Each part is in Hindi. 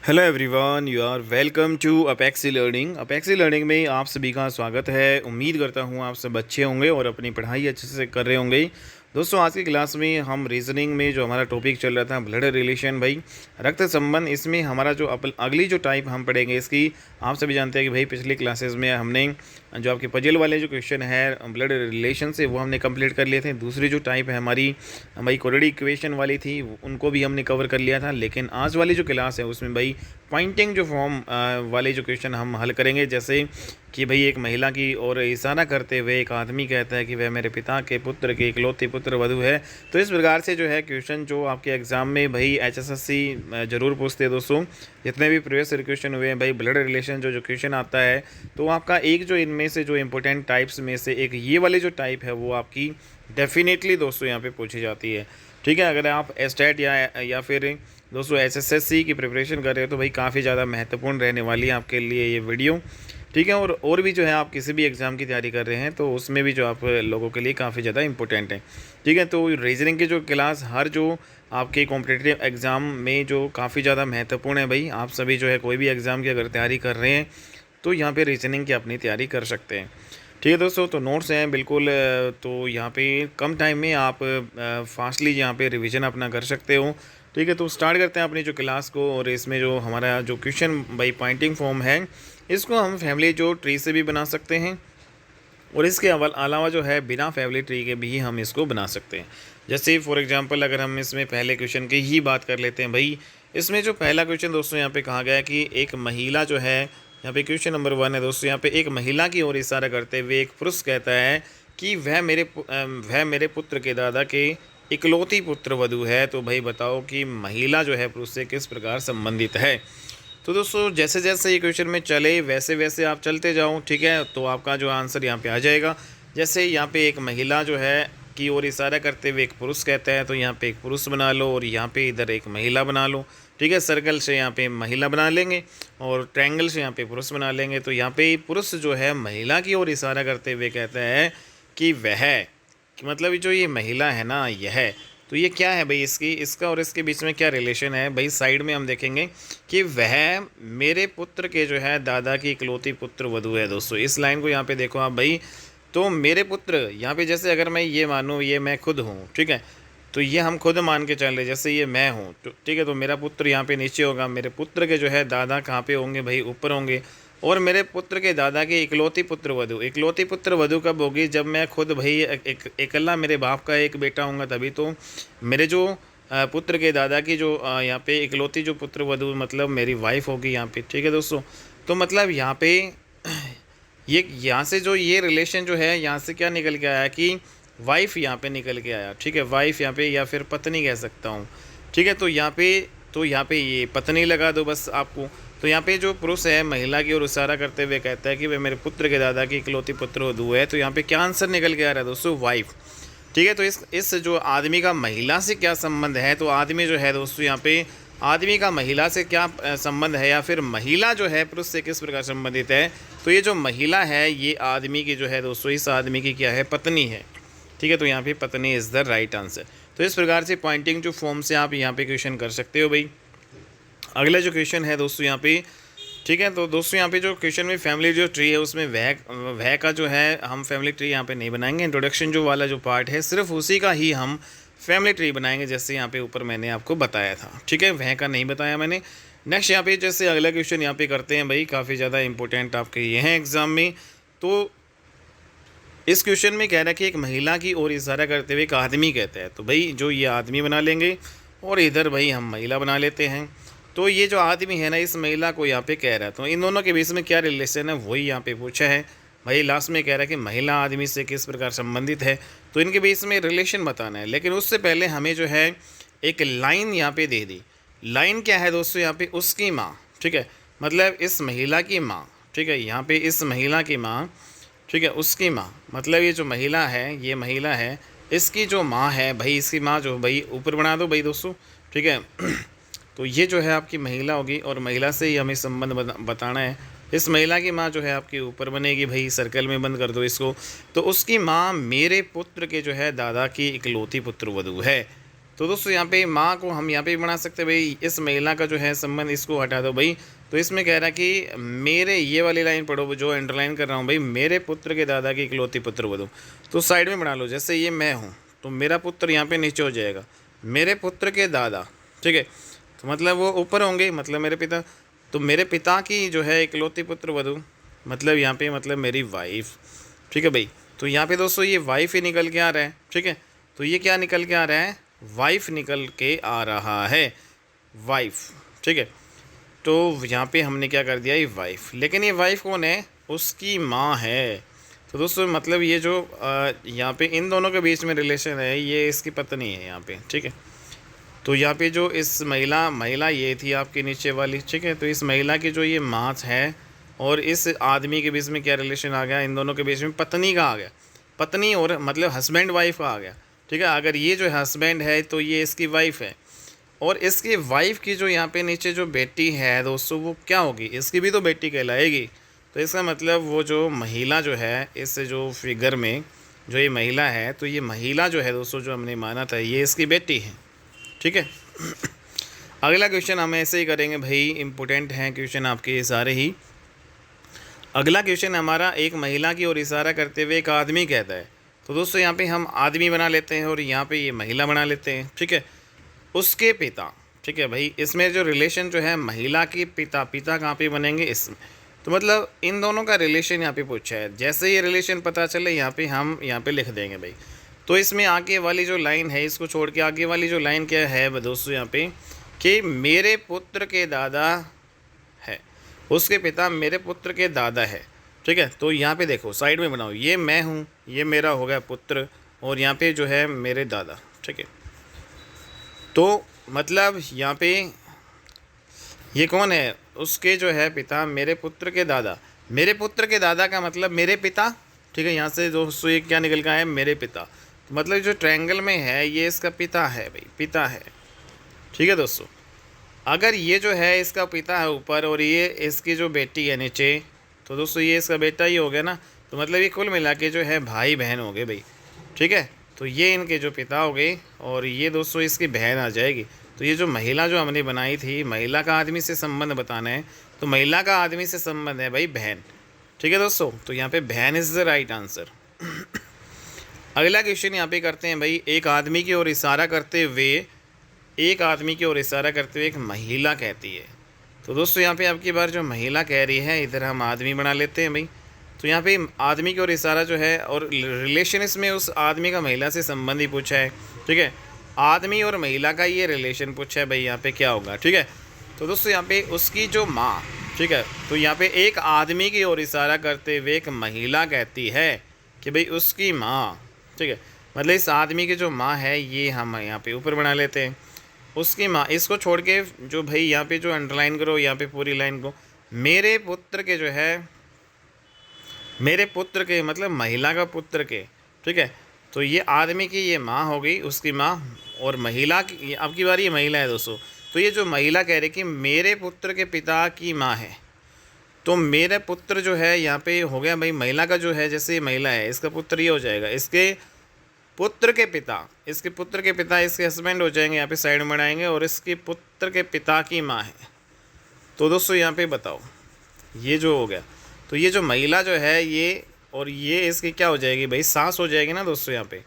Hello everyone, you are welcome to Apexi learning. Apexi learning में आप सभी का स्वागत है। उम्मीद करता हूँ आप सब अच्छे होंगे और अपनी पढ़ाई अच्छे से कर रहे होंगे। दोस्तों, आज की क्लास में हम रीजनिंग में जो हमारा टॉपिक चल रहा था ब्लड रिलेशन, भाई रक्त संबंध, इसमें हमारा जो अगली जो टाइप हम पढ़ेंगे इसकी, आप सभी जानते हैं कि भाई पिछली क्लासेस में हमने जो आपके पजल वाले जो क्वेश्चन है ब्लड रिलेशन से वो हमने कंप्लीट कर लिए थे। दूसरी जो टाइप है हमारी भाई कोऑर्डिनेट इक्वेशन वाली थी, उनको भी हमने कवर कर लिया था। लेकिन आज वाली जो क्लास है उसमें भाई पॉइंटिंग जो फॉर्म वाले जो क्वेश्चन हम हल करेंगे। जैसे कि भाई एक महिला की ओर इशारा करते हुए एक आदमी कहता है कि वह मेरे पिता के पुत्र के इकलौती पुत्र वधू है। तो इस प्रकार से जो है क्वेश्चन जो आपके एग्जाम में भाई HSSC जरूर पूछते हैं। दोस्तों, जितने भी प्रीवियस क्वेश्चन हुए हैं भाई ब्लड रिलेशन जो क्वेश्चन आता है, तो आपका एक जो इनमें से जो इंपॉर्टेंट टाइप्स में से एक ये वाली जो टाइप है वो आपकी डेफिनेटली दोस्तों यहाँ पे पूछी जाती है। ठीक है, अगर आप स्टेट या फिर दोस्तों SSSC की प्रिपरेशन कर रहे हो तो भाई काफ़ी ज़्यादा महत्वपूर्ण रहने वाली है आपके लिए ये वीडियो। ठीक है, और भी जो है आप किसी भी एग्ज़ाम की तैयारी कर रहे हैं तो उसमें भी जो आप लोगों के लिए काफ़ी ज़्यादा इंपॉर्टेंट है। ठीक है, तो रीजनिंग की जो क्लास हर जो आपके कॉम्पिटिटिव एग्ज़ाम में जो काफ़ी ज़्यादा महत्वपूर्ण है। भाई आप सभी जो है कोई भी एग्ज़ाम की अगर तैयारी कर रहे हैं तो यहाँ पे रीजनिंग की अपनी तैयारी कर सकते हैं। ठीक है दोस्तों, तो नोट्स हैं बिल्कुल, तो यहाँ पे कम टाइम में आप फास्टली यहाँ पे रिवीजन अपना कर सकते हो। ठीक है, तो स्टार्ट करते हैं अपनी जो क्लास को। और इसमें जो हमारा जो क्वेश्चन बाई पॉइंटिंग फॉर्म है इसको हम फैमिली जो ट्री से भी बना सकते हैं, और इसके अलावा जो है बिना फैमिली ट्री के भी हम इसको बना सकते हैं। जैसे फॉर एग्जांपल अगर हम इसमें पहले क्वेश्चन की ही बात कर लेते हैं भाई, इसमें जो पहला क्वेश्चन दोस्तों यहाँ पे कहा गया है कि एक महिला जो है, यहाँ पे क्वेश्चन नंबर 1 है दोस्तों, यहाँ पे एक महिला की ओर इशारा करते हुए एक पुरुष कहता है कि वह मेरे पुत्र के दादा के इकलौती पुत्र वधू है। तो भाई बताओ कि महिला जो है पुरुष से किस प्रकार संबंधित है। तो दोस्तों जैसे जैसे ये क्वेश्चन में चले वैसे वैसे आप चलते जाओ। ठीक है, तो आपका जो आंसर यहाँ पे आ जाएगा। जैसे यहाँ पे एक महिला जो है की ओर इशारा करते हुए एक पुरुष कहता है, तो यहाँ पे एक पुरुष बना लो और यहाँ पे इधर एक महिला बना लो। ठीक है, सर्कल से यहाँ पे महिला बना लेंगे और ट्रायंगल से यहाँ पे पुरुष बना लेंगे। तो यहाँ पे पुरुष जो है महिला की ओर इशारा करते हुए कहता है कि वह, कि मतलब जो ये महिला है ना यह, तो ये क्या है भाई, इसका और इसके बीच में क्या रिलेशन है भाई। साइड में हम देखेंगे कि वह मेरे पुत्र के जो है दादा की इकलौती पुत्र वधू है। दोस्तों इस लाइन को यहाँ पे देखो आप भाई, तो मेरे पुत्र यहाँ पे जैसे अगर मैं ये मानूँ ये मैं खुद हूँ, ठीक है, तो ये हम खुद मान के चल रहे जैसे ये मैं हूँ, तो ठीक है, तो मेरा पुत्र यहाँ पे नीचे होगा, मेरे पुत्र के जो है दादा कहाँ पे होंगे भाई, ऊपर होंगे। और मेरे पुत्र के दादा के इकलौती पुत्र वधू कब होगी, जब मैं खुद भाई इकल्ला मेरे बाप का एक बेटा होऊंगा, तभी तो मेरे जो पुत्र के दादा की जो यहाँ पे इकलौती जो पुत्र वधू मतलब मेरी वाइफ होगी यहाँ पे। ठीक है दोस्तों, तो मतलब यहाँ पे ये यहाँ से जो ये रिलेशन जो है यहाँ से क्या निकल के आया कि वाइफ यहाँ पे निकल के आया। ठीक है, वाइफ यहाँ पे या फिर पत्नी कह सकता हूँ। ठीक है, तो यहाँ पे ये पत्नी लगा दो बस आपको। तो यहाँ पे जो पुरुष है महिला की ओर इशारा करते हुए कहता है कि वह मेरे पुत्र के दादा की इकलौती पुत्र वधू है। तो यहाँ पे क्या आंसर निकल के आ रहा है दोस्तों, वाइफ। ठीक है, तो इस जो आदमी का महिला से क्या संबंध है, तो आदमी जो है दोस्तों यहाँ पे आदमी का महिला से क्या संबंध है, या फिर महिला जो है पुरुष से किस प्रकार संबंधित है। तो ये जो महिला है ये आदमी की जो है दोस्तों, इस आदमी की क्या है, पत्नी है। ठीक है, तो यहाँ पे पत्नी इज़ द राइट आंसर। तो इस प्रकार से पॉइंटिंग जो फॉर्म से आप यहाँ पे क्वेश्चन कर सकते हो भाई। अगला जो क्वेश्चन है दोस्तों यहाँ पे, ठीक है, तो दोस्तों यहाँ पे जो क्वेश्चन में फैमिली जो ट्री है उसमें वह का जो है हम फैमिली ट्री यहाँ पे नहीं बनाएंगे। इंट्रोडक्शन जो वाला जो पार्ट है सिर्फ उसी का ही हम फैमिली ट्री बनाएंगे, जैसे यहाँ पे ऊपर मैंने आपको बताया था। ठीक है, वह का नहीं बताया मैंने। नेक्स्ट यहाँ पे जैसे अगला क्वेश्चन यहाँ पे करते हैं भाई, काफ़ी ज़्यादा इंपॉर्टेंट आपके ये हैं एग्जाम में। तो इस क्वेश्चन में कह रहा है कि एक महिला की ओर इशारा करते हुए एक आदमी कहता है, तो भाई जो ये आदमी बना लेंगे और इधर भाई हम महिला बना लेते हैं। तो ये जो आदमी है ना इस महिला को यहाँ पे कह रहा है, तो इन दोनों के बीच में क्या रिलेशन है वही यहाँ पे पूछा है भाई। लास्ट में कह रहा है कि महिला आदमी से किस प्रकार संबंधित है, तो इनके बीच में रिलेशन बताना है। लेकिन उससे पहले हमें जो है एक लाइन यहाँ पे दे दी। लाइन क्या है दोस्तों, यहाँ पे उसकी माँ। ठीक है, मतलब इस महिला की माँ। ठीक है, यहाँ पे इस महिला की माँ, ठीक है, उसकी माँ, मतलब ये जो महिला है ये महिला है, इसकी जो माँ है भाई, इसकी माँ जो भाई ऊपर बना दो भाई दोस्तों। ठीक है, तो ये जो है आपकी महिला होगी और महिला से ही हमें संबंध बताना है। इस महिला की माँ जो है आपकी ऊपर बनेगी भाई, सर्कल में बंद कर दो इसको। तो उसकी माँ मेरे पुत्र के जो है दादा की इकलौती पुत्र वधू है। तो दोस्तों यहाँ पे माँ को हम यहाँ पे बना सकते हैं भाई, इस महिला का जो है संबंध इसको हटा दो भाई। तो इसमें कह रहा है कि मेरे, ये वाली लाइन पढ़ो जो अंडरलाइन कर रहा हूँ भाई, मेरे पुत्र के दादा की इकलौती पुत्र वधू। तो साइड में बना लो, जैसे ये मैं हूँ तो मेरा पुत्र यहाँ पे नीचे हो जाएगा, मेरे पुत्र के दादा, ठीक है। तो मतलब वो ऊपर होंगे, मतलब मेरे पिता। तो मेरे पिता की जो है इकलौती पुत्र वधू, मतलब यहाँ पे मतलब मेरी वाइफ, ठीक है भाई। तो यहाँ पे दोस्तों ये वाइफ ही निकल के आ रहा है, ठीक है। तो ये क्या निकल के आ रहा है, वाइफ निकल के आ रहा है, वाइफ, ठीक है। तो यहाँ पे हमने क्या कर दिया, ये वाइफ। लेकिन ये वाइफ कौन है, उसकी माँ है। तो दोस्तों मतलब ये जो यहाँ पे इन दोनों के बीच में रिलेशन है, ये इसकी पत्नी है यहाँ पे, ठीक है। तो यहाँ पे जो इस महिला ये थी आपकी नीचे वाली, ठीक है। तो इस महिला की जो ये माँ है और इस आदमी के बीच में क्या रिलेशन आ गया, इन दोनों के बीच में पत्नी का आ गया, पत्नी और मतलब हस्बैंड वाइफ का आ गया, ठीक है। अगर ये जो हस्बैंड है तो ये इसकी वाइफ है, और इसकी वाइफ की जो यहाँ पे नीचे जो बेटी है दोस्तों, वो क्या होगी, इसकी भी तो बेटी कहलाएगी। तो इसका मतलब वो जो महिला जो है, इस जो फिगर में जो ये महिला है, तो ये महिला जो है दोस्तों, जो हमने माना था, ये इसकी बेटी है, ठीक है। अगला क्वेश्चन हम ऐसे ही करेंगे भाई, इंपॉर्टेंट हैं क्वेश्चन आपके सारे ही। अगला क्वेश्चन हमारा, एक महिला की ओर इशारा करते हुए एक आदमी कहता है। तो दोस्तों यहाँ पे हम आदमी बना लेते हैं और यहाँ पे ये महिला बना लेते हैं, ठीक है। उसके पिता, ठीक है भाई। इसमें जो रिलेशन जो है महिला के पिता, पिता कहाँ पे बनेंगे, इसमें। तो मतलब इन दोनों का रिलेशन यहाँ पे पूछा है। जैसे ये रिलेशन पता चले यहाँ पे हम यहाँ पे लिख देंगे भाई। तो इसमें आगे वाली जो लाइन है इसको छोड़ के आगे वाली जो लाइन क्या है दोस्तों यहाँ पे, कि मेरे पुत्र के दादा है, उसके पिता मेरे पुत्र के दादा है, ठीक है। तो यहाँ पे देखो साइड में बनाओ, ये मैं हूँ, ये मेरा हो गया पुत्र, और यहाँ पे जो है मेरे दादा, ठीक है। तो मतलब यहाँ पे ये कौन है, उसके जो है पिता, मेरे पुत्र के दादा। मेरे पुत्र के दादा का मतलब मेरे पिता, ठीक है। यहाँ से दोस्तों ये क्या निकल का है, मेरे पिता। तो मतलब जो ट्रायंगल में है ये इसका पिता है भाई, पिता है, ठीक है दोस्तों। अगर ये जो है इसका पिता है ऊपर और ये इसकी जो बेटी है नीचे, तो दोस्तों ये इसका बेटा ही हो गया ना। तो मतलब ये कुल मिला के जो है भाई बहन हो गए भाई, ठीक है। तो ये इनके जो पिता हो गए और ये दोस्तों इसकी बहन आ जाएगी। तो ये जो महिला जो हमने बनाई थी, महिला का आदमी से संबंध बताना है, तो महिला का आदमी से संबंध है भाई बहन, ठीक है दोस्तों। तो यहाँ पे बहन इज़ द राइट आंसर। अगला क्वेश्चन यहाँ पे करते हैं भाई, एक आदमी की ओर इशारा करते हुए, एक आदमी की ओर इशारा करते हुए एक महिला कहती है। तो दोस्तों यहाँ पे आपकी बार जो महिला कह रही है, इधर हम आदमी बना लेते हैं भाई। तो यहाँ पे आदमी की ओर इशारा जो है, और रिलेशन इसमें उस आदमी का महिला से संबंध ही पूछा है, ठीक है। आदमी और महिला का ये रिलेशन पूछा है भाई, यहाँ पे क्या होगा, ठीक है। तो दोस्तों यहाँ पे उसकी जो माँ, ठीक है। तो यहाँ पे एक आदमी की ओर इशारा करते हुए एक महिला कहती है कि भाई उसकी माँ, ठीक है। मतलब इस आदमी की जो माँ है ये हम यहाँ पे ऊपर बना लेते हैं, उसकी माँ। इसको छोड़ के जो भाई यहाँ पे जो अंडरलाइन करो, यहाँ पे पूरी लाइन को, मेरे पुत्र के जो है, मेरे पुत्र के मतलब महिला का पुत्र के, ठीक है। तो ये आदमी की ये माँ हो गई, उसकी माँ, और महिला की, अब की बार ये महिला है दोस्तों। तो ये जो महिला कह रही कि मेरे पुत्र के पिता की माँ है, तो मेरे पुत्र जो है यहाँ पे हो गया भाई महिला का जो है, जैसे ये महिला है इसका पुत्र ये हो जाएगा, इसके पुत्र के पिता, इसके पुत्र के पिता इसके हस्बैंड हो जाएंगे, यहाँ पे साइड में बनाएंगे, और इसके पुत्र के पिता की माँ है। तो दोस्तों यहाँ पे बताओ ये जो हो गया, तो ये जो महिला जो है ये, और ये इसकी क्या हो जाएगी भाई, सास हो जाएगी ना दोस्तों। यहाँ पे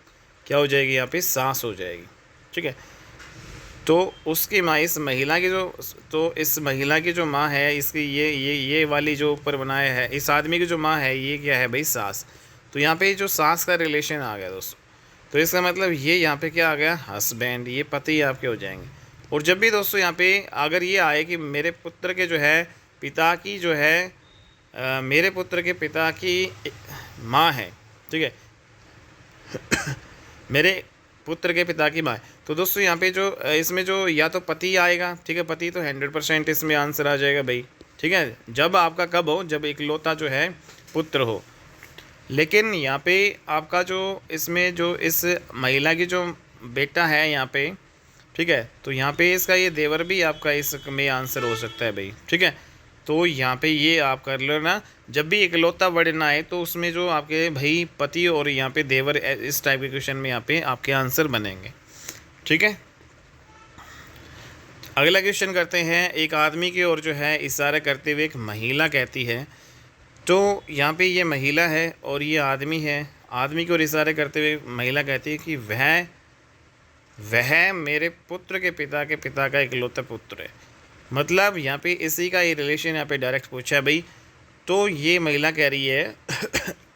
क्या हो जाएगी, यहाँ पे सास हो जाएगी, ठीक है। तो उसकी माँ, इस महिला की जो, तो इस महिला की जो माँ है, इसकी ये वाली जो ऊपर बनाया है, इस आदमी की जो माँ है ये क्या है भाई, सास। तो यहाँ पे जो सास का रिलेशन आ गया दोस्तों। तो इसका मतलब ये यहाँ पे क्या आ गया, हस्बैंड, ये पति आपके हो जाएंगे। और जब भी दोस्तों यहाँ पे अगर ये आए कि मेरे पुत्र के जो है पिता की जो है मेरे पुत्र के पिता की माँ है, ठीक है। मेरे पुत्र के पिता की माँ है। तो दोस्तों यहाँ पे जो इसमें जो या तो पति आएगा, ठीक है, पति तो 100% इसमें आंसर आ जाएगा भाई, ठीक है। जब आपका कब हो, जब इकलौता जो है पुत्र हो। लेकिन यहाँ पे आपका जो इसमें जो इस महिला की जो बेटा है यहाँ पे, ठीक है, तो यहाँ पे इसका ये देवर भी आपका इसमें आंसर हो सकता है भाई, ठीक है। तो यहाँ पे ये आप कर लेना, जब भी इकलौता वर्ड ना आए तो उसमें जो आपके भाई पति और यहाँ पे देवर, इस टाइप के क्वेश्चन में यहाँ पे आपके आंसर बनेंगे, ठीक है। अगला क्वेश्चन करते हैं। एक आदमी की ओर जो है इशारा करते हुए एक महिला कहती है, तो यहाँ पे ये महिला है और ये आदमी है। आदमी की ओर इशारा करते हुए महिला कहती है कि वह मेरे पुत्र के पिता का इकलौता पुत्र है। मतलब यहाँ पे इसी का ये रिलेशन यहाँ पे डायरेक्ट पूछा है भाई। तो ये महिला कह रही है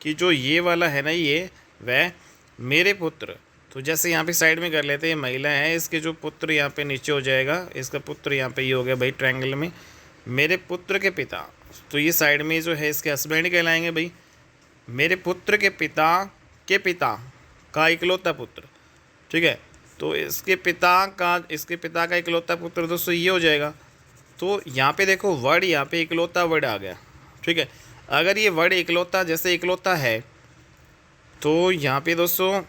कि जो ये वाला है ना, ये वह मेरे पुत्र, तो जैसे यहाँ पे साइड में कर लेते हैं, महिला है, इसके जो पुत्र यहाँ पे नीचे हो जाएगा, इसका पुत्र यहाँ पे ये हो गया भाई ट्रायंगल में, मेरे पुत्र के पिता, तो ये साइड में जो है इसके हस्बैंड कहलाएंगे भाई। मेरे पुत्र के पिता का इकलौता पुत्र, ठीक है। तो इसके पिता का इकलौता पुत्र दोस्तों ये हो जाएगा। तो यहाँ पे देखो वर्ड, यहाँ पे इकलौता वर्ड आ गया, ठीक है। अगर ये वर्ड इकलौता, जैसे इकलौता है, तो यहाँ पे दोस्तों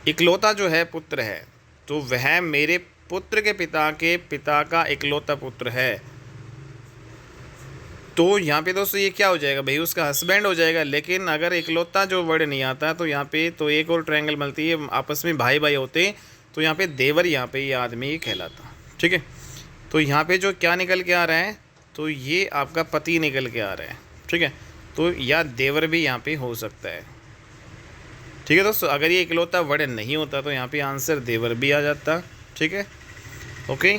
इकलौता जो है पुत्र है, तो वह मेरे पुत्र के पिता का इकलौता पुत्र है। तो यहाँ पे दोस्तों ये क्या हो जाएगा भाई, उसका हस्बैंड हो जाएगा। लेकिन अगर इकलौता जो वर्ड नहीं आता तो यहाँ पे तो एक और ट्रायंगल मिलती है, आपस में भाई भाई होते, तो यहाँ पे देवर, यहाँ पे ये आदमी कहलाता, ठीक है। तो यहाँ पे जो क्या निकल के आ रहा है, तो ये आपका पति निकल के आ रहा है, ठीक है। तो या देवर भी यहाँ पे हो सकता है, ठीक है दोस्तों। अगर ये इकलौता वर्ड नहीं होता तो यहाँ पे आंसर देवर भी आ जाता, ठीक है, ओके।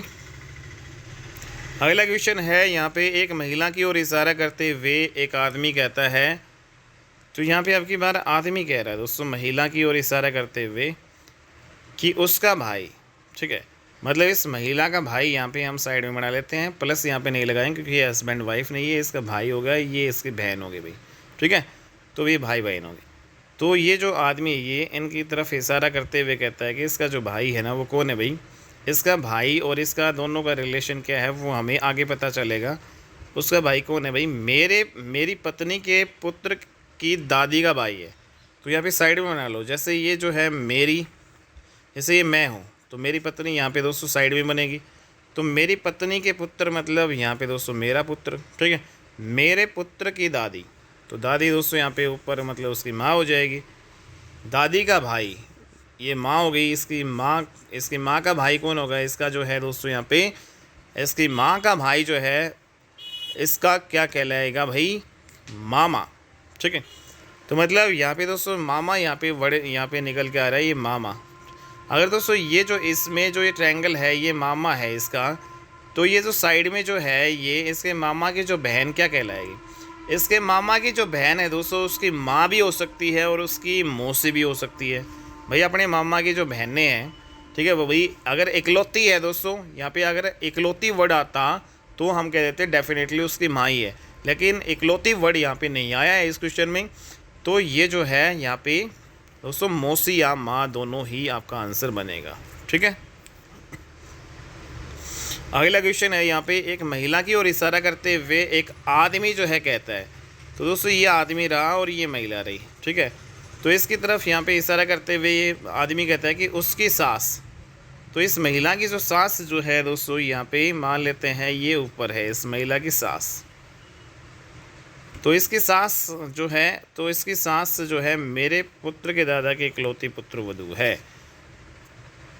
अगला क्वेश्चन है, यहाँ पे एक महिला की ओर इशारा करते हुए एक आदमी कहता है, तो यहाँ पे आपकी बार आदमी कह रहा है दोस्तों महिला की ओर इशारा करते हुए कि उसका भाई, ठीक है। मतलब इस महिला का भाई यहाँ पे हम साइड में बना लेते हैं, प्लस यहाँ पे नहीं लगाएंगे क्योंकि ये हस्बैंड वाइफ नहीं है, इसका भाई होगा, ये इसकी बहन होगी भाई, ठीक है। तो ये भाई बहन होगी। तो ये जो आदमी, ये इनकी तरफ इशारा करते हुए कहता है कि इसका जो भाई है ना, वो कौन है भाई, इसका भाई और इसका दोनों का रिलेशन क्या है वो हमें आगे पता चलेगा। उसका भाई कौन है भाई, मेरी पत्नी के पुत्र की दादी का भाई है। तो यहाँ पे साइड में बना लो, जैसे ये जो है मेरी, जैसे ये मैं हूँ, तो मेरी पत्नी यहाँ पे दोस्तों साइड में बनेगी। तो मेरी पत्नी के पुत्र मतलब यहाँ पे दोस्तों मेरा पुत्र, ठीक है। मेरे पुत्र की दादी, तो दादी दोस्तों यहाँ पे ऊपर मतलब उसकी माँ हो जाएगी। दादी का भाई, ये माँ हो गई, इसकी माँ का भाई कौन होगा, इसका जो है दोस्तों यहाँ पे इसकी माँ का भाई जो है, इसका क्या कहलाएगा भाई, मामा, ठीक है। तो मतलब यहाँ पे दोस्तों मामा, यहाँ पे बड़े, यहाँ पे निकल के आ रहा है ये मामा। अगर दोस्तों ये जो इसमें जो ये ट्रायंगल है ये मामा है इसका, तो ये जो साइड में जो है ये इसके मामा की जो बहन क्या कहलाएगी, इसके मामा की जो बहन है दोस्तों उसकी माँ भी हो सकती है और उसकी मौसी भी हो सकती है भाई। अपने मामा की जो बहनें हैं, ठीक है, वो भाई अगर इकलौती है दोस्तों, यहाँ पे अगर इकलौती वर्ड आता तो हम कह देते डेफिनेटली उसकी माँ ही है। लेकिन इकलौती वर्ड यहाँ पे नहीं आया है इस क्वेश्चन में, तो ये जो है यहाँ पे दोस्तों मौसी या माँ दोनों ही आपका आंसर बनेगा, ठीक है। अगला क्वेश्चन है, यहाँ पे एक महिला की ओर इशारा करते हुए एक आदमी जो है कहता है, तो दोस्तों ये आदमी रहा और ये महिला रही, ठीक है। तो इसकी तरफ यहाँ पे इशारा करते हुए ये आदमी कहता है कि उसकी सास, तो इस महिला की जो सास जो है दोस्तों यहाँ पे मान लेते हैं ये ऊपर है इस महिला की सास। तो इसकी सास जो है, तो इसकी सास जो है मेरे पुत्र के दादा के इकलौती पुत्र वधू है।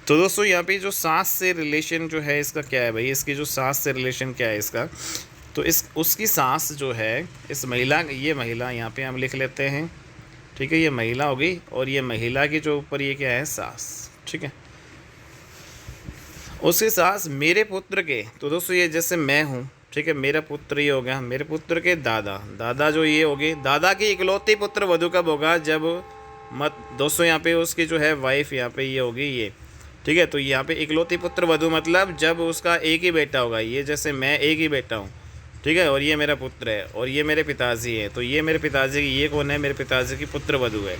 तो दोस्तों यहाँ पे जो सास से रिलेशन जो है इसका क्या है भाई, इसकी जो सास से रिलेशन क्या है इसका, तो उसकी सास जो है इस महिला, ये महिला यहाँ पे हम लिख लेते हैं, ठीक है, ये महिला हो गई और ये महिला की जो ऊपर ये क्या है सास, ठीक है। उसकी सास मेरे पुत्र के, तो दोस्तों ये जैसे मैं हूँ, ठीक है, मेरा पुत्र ये हो गया, मेरे पुत्र के दादा जो ये हो गए, दादा की इकलौती पुत्र वधू कब होगा, जब दोस्तों यहाँ पे उसकी जो है वाइफ यहाँ पे ये होगी ये, ठीक है। तो यहाँ पे इकलौती पुत्र वधू मतलब जब उसका एक ही बेटा होगा, ये जैसे मैं एक ही बेटा हूँ, ठीक है, और ये मेरा पुत्र है और ये मेरे पिताजी है, तो ये मेरे पिताजी की, ये कौन है, मेरे पिताजी की पुत्र वधू है,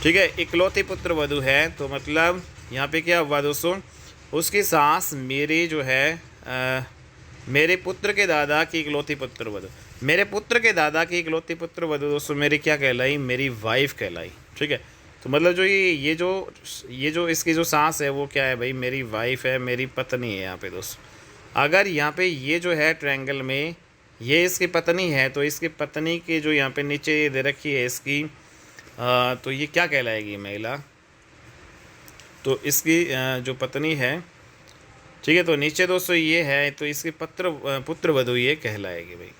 ठीक है, इकलौती पुत्र वधू है। तो मतलब यहाँ पे क्या हुआ दोस्तों, उसकी सास मेरी जो है मेरे पुत्र के दादा की इकलौती पुत्र वधू, मेरे पुत्र के दादा की इकलौती पुत्र वधू दोस्तों मेरी क्या कहलाई, मेरी वाइफ कहलाई, ठीक है। तो मतलब जो ये जो इसकी जो सास है वो क्या है भाई, मेरी वाइफ है, मेरी पत्नी है यहाँ पे दोस्तों। अगर यहाँ पे ये जो है ट्रायंगल में ये इसकी पत्नी है, तो इसकी पत्नी की जो यहाँ पे नीचे दे रखी है इसकी, तो ये क्या कहलाएगी महिला, तो इसकी जो पत्नी है ठीक है, तो नीचे दोस्तों ये है, तो इसके पुत्र वधू ये कहलाएगी भाई।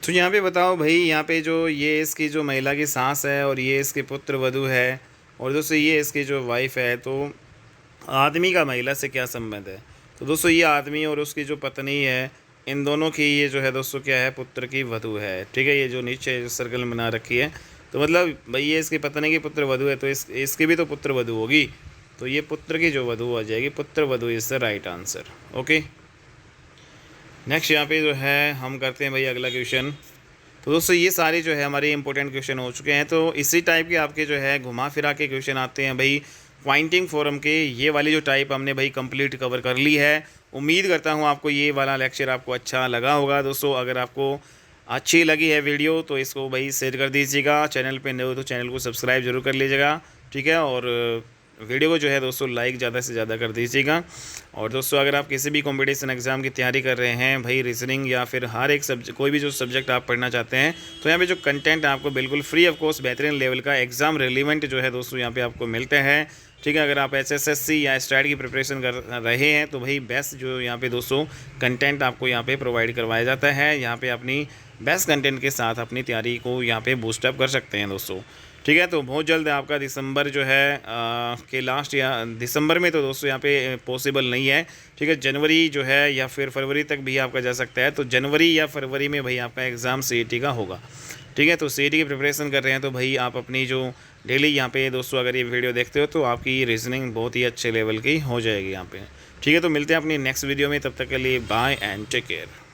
तो यहाँ पे बताओ भाई, यहाँ पे जो ये इसकी जो महिला की सास है और ये इसके पुत्र वधू है, और दोस्तों ये इसकी जो वाइफ है, तो आदमी का महिला से क्या संबंध है? तो दोस्तों ये आदमी और उसकी जो पत्नी है, इन दोनों की ये जो है दोस्तों क्या है, पुत्र की वधू है। ठीक है, ये जो नीचे जो सर्कल बना रखी है, तो मतलब भाई ये इसकी पत्नी की पुत्र वधू है, तो इसकी भी तो पुत्र वधू होगी, तो ये पुत्र की जो वधू आ जाएगी, पुत्र वधू is the right answer. Okay, next यहाँ पे जो है हम करते हैं भाई अगला क्वेश्चन। तो दोस्तों ये सारे जो है हमारे इंपॉर्टेंट क्वेश्चन हो चुके हैं, तो इसी टाइप के आपके जो है घुमा फिरा के क्वेश्चन आते हैं भाई पॉइंटिंग फोरम के। ये वाली जो टाइप हमने भाई कंप्लीट कवर कर ली है। उम्मीद करता हूँ आपको ये वाला लेक्चर आपको अच्छा लगा होगा। दोस्तों अगर आपको अच्छी लगी है वीडियो तो इसको भाई शेयर कर दीजिएगा, चैनल पे नए हो तो चैनल को सब्सक्राइब जरूर कर लीजिएगा। ठीक है, और वीडियो को जो है दोस्तों लाइक ज़्यादा से ज़्यादा कर दीजिएगा। और दोस्तों अगर आप किसी भी कंपटीशन एग्ज़ाम की तैयारी कर रहे हैं भाई, रीजनिंग या फिर हर एक सब्जेक्ट, कोई भी जो सब्जेक्ट आप पढ़ना चाहते हैं, तो यहाँ पे जो कंटेंट है आपको बिल्कुल फ्री ऑफ कॉस्ट बेहतरीन लेवल का एग्ज़ाम रिलेवेंट जो है दोस्तों यहाँ पे आपको मिलते हैं। ठीक है, अगर आप SSSC या स्टैट की प्रिपरेशन कर रहे हैं तो भाई बेस्ट जो यहाँ पे दोस्तों कंटेंट आपको यहाँ पे प्रोवाइड करवाया जाता है। यहाँ पे अपनी बेस्ट कंटेंट के साथ अपनी तैयारी को यहाँ पे बूस्टअप कर सकते हैं दोस्तों। ठीक है, तो बहुत जल्द आपका दिसंबर जो है के लास्ट या दिसंबर में तो दोस्तों यहाँ पे पॉसिबल नहीं है। ठीक है, जनवरी जो है या फिर फरवरी तक भी आपका जा सकता है, तो जनवरी या फरवरी में भाई आपका एग्ज़ाम CET का होगा। ठीक है, तो CET की प्रिपरेशन कर रहे हैं तो भाई आप अपनी जो डेली यहाँ पे दोस्तों अगर ये वीडियो देखते हो तो आपकी रीजनिंग बहुत ही अच्छे लेवल की हो जाएगी यहाँ पे। ठीक है, तो मिलते हैं अपनी नेक्स्ट वीडियो में, तब तक के लिए बाय एंड टेक केयर।